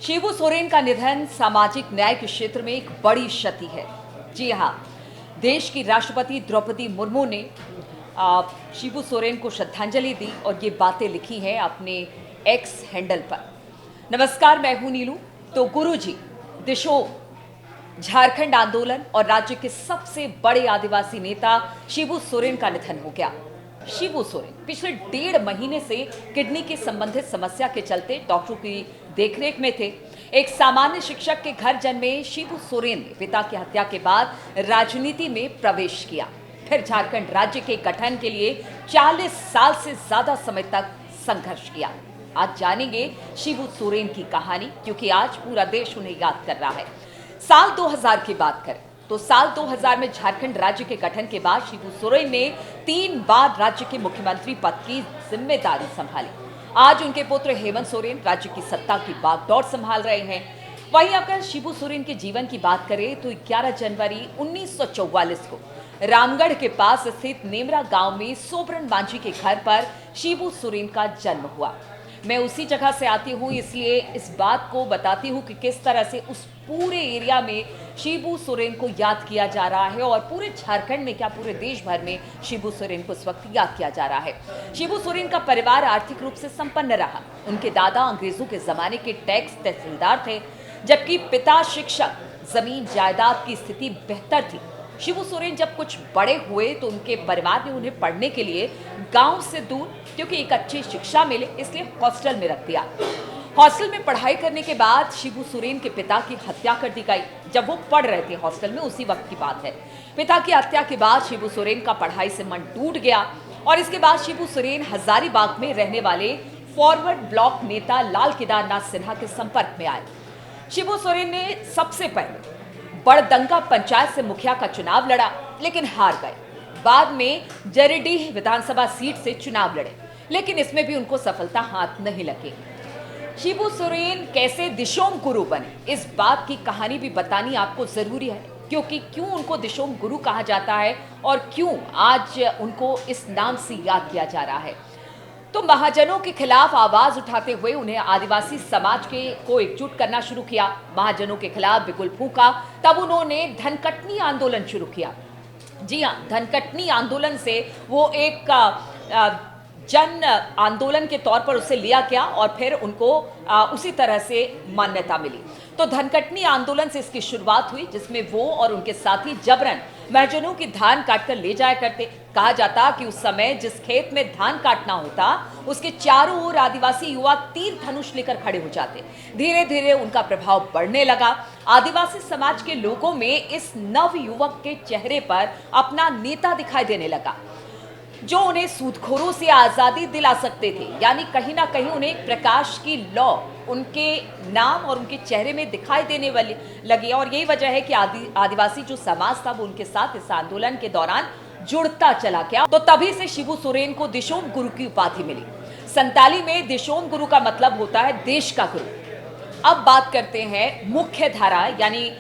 शिबू सोरेन का निधन सामाजिक न्याय के क्षेत्र में एक बड़ी क्षति है। जी हाँ, देश की राष्ट्रपति द्रौपदी मुर्मू ने शिबू सोरेन को श्रद्धांजलि दी और ये बातें लिखी हैं अपने एक्स हैंडल पर। नमस्कार, मैं हूं नीलू। तो गुरुजी, दिशोम, झारखंड आंदोलन और राज्य के सबसे बड़े आदिवासी नेता शिबू सोरेन का निधन हो गया। शिबू सोरेन पिछले 1.5 महीने से किडनी के संबंधित समस्या के चलते डॉक्टरों की देखरेख में थे। एक सामान्य शिक्षक के घर जन्मे शिबू सोरेन ने पिता की हत्या के बाद राजनीति में प्रवेश किया। फिर झारखंड राज्य के गठन के लिए 40 साल से ज्यादा समय तक संघर्ष किया। आज जानेंगे शिबू सोरेन की कहानी, क्योंकि आज पूरा देश उन्हें याद कर रहा है। साल 2000 की बात करें तो साल 2000 में झारखंड राज्य के गठन के बाद शिबू सोरेन ने 3 बार राज्य के मुख्यमंत्री पद की जिम्मेदारी संभाली। आज उनके पुत्र हेमंत सोरेन राज्य की सत्ता की बागडोर संभाल रहे हैं। वहीं अगर शिबू सोरेन के जीवन की बात करें तो 11 जनवरी 1944 को रामगढ़ के पास स्थित नेमरा गांव में सोबरन मांझी के घर पर शिबू सोरेन का जन्म हुआ। मैं उसी जगह से आती हूँ, इसलिए इस बात को बताती हूँ कि किस तरह से उस पूरे एरिया में शिबू सोरेन को याद किया जा रहा है और पूरे झारखंड में क्या पूरे देश भर में शिबू सोरेन को इस वक्त याद किया जा रहा है। शिबू सोरेन का परिवार आर्थिक रूप से संपन्न रहा। उनके दादा अंग्रेजों के जमाने के टैक्स तहसीलदार थे, जबकि पिता शिक्षक। जमीन जायदाद की स्थिति बेहतर थी। शिबू सोरेन जब कुछ बड़े हुए तो उनके परिवार ने उन्हें पढ़ने के लिए गांव से दूर, क्योंकि एक अच्छी शिक्षा मिले इसलिए हॉस्टल में रख दिया। हॉस्टल में पढ़ाई करने के बाद शिबू सोरेन के पिता की हत्या कर दी गई। जब वो पढ़ रहे थे हॉस्टल में, उसी वक्त की बात है। पिता की हत्या के बाद शिबू सोरेन का पढ़ाई से मन टूट गया और इसके बाद शिबू सोरेन हजारीबाग में रहने वाले फॉरवर्ड ब्लॉक नेता लाल केदारनाथ सिन्हा के संपर्क में आए। शिबू सोरेन ने सबसे पहले बड़दंगा पंचायत से मुखिया का चुनाव लड़ा, लेकिन हार गए। बाद में जरीडीह विधानसभा सीट से चुनाव लड़े, लेकिन इसमें भी उनको सफलता हाथ नहीं लगी। शिबू सोरेन कैसे दिशोम गुरु बने, इस बात की कहानी भी बतानी आपको जरूरी है, क्योंकि क्यों उनको दिशोम गुरु कहा जाता है और क्यों आज उनको इस नाम से याद किया जा रहा है। तो महाजनों के खिलाफ आवाज उठाते हुए उन्हें आदिवासी समाज को एकजुट करना शुरू किया। महाजनों के खिलाफ बिगुल फूंका, तब उन्होंने धनकटनी आंदोलन शुरू किया। जी हाँ, धनकटनी आंदोलन से वो एक जन आंदोलन के तौर पर उसे लिया गया और फिर उनको उसी तरह से मान्यता मिली। तो धनकटनी आंदोलन से इसकी शुरुआत हुई, जिसमें वो और उनके साथी जबरन महजनों की धान काटकर ले जाया करते। कहा जाता कि उस समय जिस खेत में धान काटना होता, उसके चारों ओर आदिवासी युवा तीर धनुष लेकर खड़े हो जाते। धीरे धीरे उनका प्रभाव बढ़ने लगा। आदिवासी समाज के लोगों में इस नव युवक के चेहरे पर अपना नेता दिखाई देने लगा, जो उन्हें सूदखोरों से आजादी दिला सकते थे। यानी कहीं ना कहीं उन्हें एक प्रकाश की लौ उनके नाम और उनके चेहरे में दिखाई देने वाली लगी। और यही वजह है कि आदिवासी जो समाज था वो उनके साथ इस आंदोलन के दौरान जुड़ता चला गया। तो तभी से शिबू सोरेन को दिशोम गुरु की उपाधि मिली। संताली में दिशोम गुरु का मतलब होता है देश का गुरु। अब बात करते हैं मुख्य धारा, यानी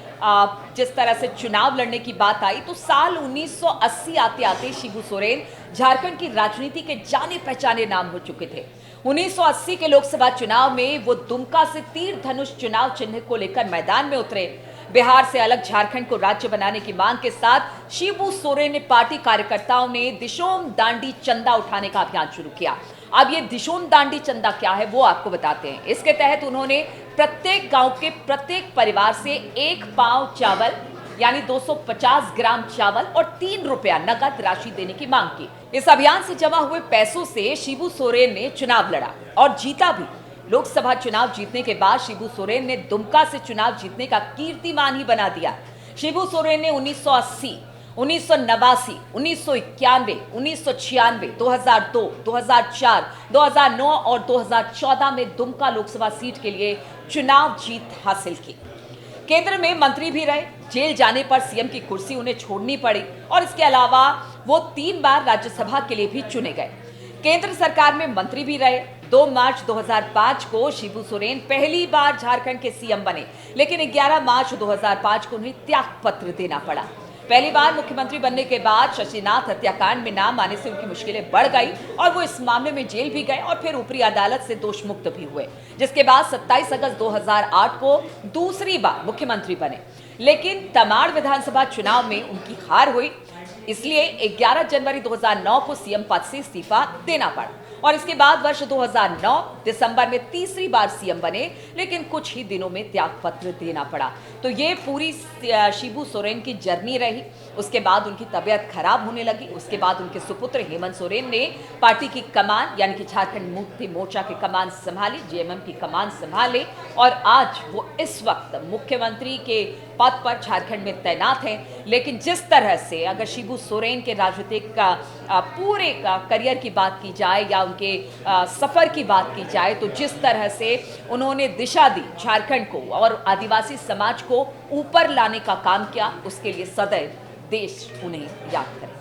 जिस तरह से चुनाव लड़ने की बात आई तो साल 1980 आते आते शिबू सोरेन झारखंड की राजनीति के जाने पहचाने नाम हो चुके थे। 1980 के लोकसभा चुनाव में वो दुमका से तीर धनुष चुनाव चिन्ह को लेकर मैदान में उतरे। बिहार से अलग झारखंड को राज्य बनाने की मांग के साथ शिबू सोरेन ने पार्टी कार्यकर्ताओं ने दिशोम दांडी चंदा उठाने का अभियान शुरू किया। अब ये दिशोम दांडी चंदा क्या है वो आपको बताते हैं। इसके तहत उन्होंने प्रत्येक गांव के प्रत्येक परिवार से 1 पाव चावल यानी 250 ग्राम चावल और 3 रुपया नकद राशि देने की मांग की। इस अभियान से जमा हुए पैसों से शिबू सोरेन ने चुनाव लड़ा और जीता भी। लोकसभा चुनाव जीतने के बाद शिबू सोरेन ने दुमका से चुनाव जीतने का कीर्तिमान ही बना दिया। शिबू सोरेन ने 1980, 1989, 1991, 1996, 2002, 2004, 2009 और 2014 में दुमका लोकसभा सीट के लिए चुनाव जीत हासिल की। केंद्र में मंत्री भी रहे। जेल जाने पर सीएम की कुर्सी उन्हें छोड़नी पड़ी और इसके अलावा वो 3 बार राज्यसभा के लिए भी चुने गए। केंद्र सरकार में मंत्री भी रहे। 2 मार्च 2005 को शिबू सोरेन पहली बार झारखंड के सीएम बने, लेकिन 11 मार्च 2005 को उन्हें त्याग पत्र देना पड़ा। पहली बार मुख्यमंत्री बनने के बाद शशिनाथ हत्याकांड में नाम आने से उनकी मुश्किलें बढ़ गई और वो इस मामले में जेल भी गए और फिर ऊपरी अदालत से दोष मुक्त भी हुए, जिसके बाद 27 अगस्त 2008 को दूसरी बार मुख्यमंत्री बने। लेकिन तमाड़ विधानसभा चुनाव में उनकी हार हुई, इसलिए 11 जनवरी 2009 को सीएम पद से इस्तीफा देना पड़ा और इसके बाद वर्ष 2009 दिसंबर में तीसरी बार सीएम बने, लेकिन कुछ ही दिनों में त्यागपत्र देना पड़ा। तो ये पूरी शिबू सोरेन की जर्नी रही। उसके बाद उनकी तबीयत खराब होने लगी। उसके बाद उनके सुपुत्र हेमंत सोरेन ने पार्टी की कमान यानी कि झारखंड मुक्ति मोर्चा की कमान संभाली, जेएमएम की कमान संभाले और आज वो इस वक्त मुख्यमंत्री के पद पर झारखंड में तैनात हैं। लेकिन जिस तरह से अगर शिबू सोरेन के राजनीतिक पूरे करियर की बात की जाए या उनके सफर की बात की जाए, तो जिस तरह से उन्होंने दिशा दी झारखंड को और आदिवासी समाज को ऊपर लाने का काम किया, उसके लिए सदैव देश उन्हें याद करे।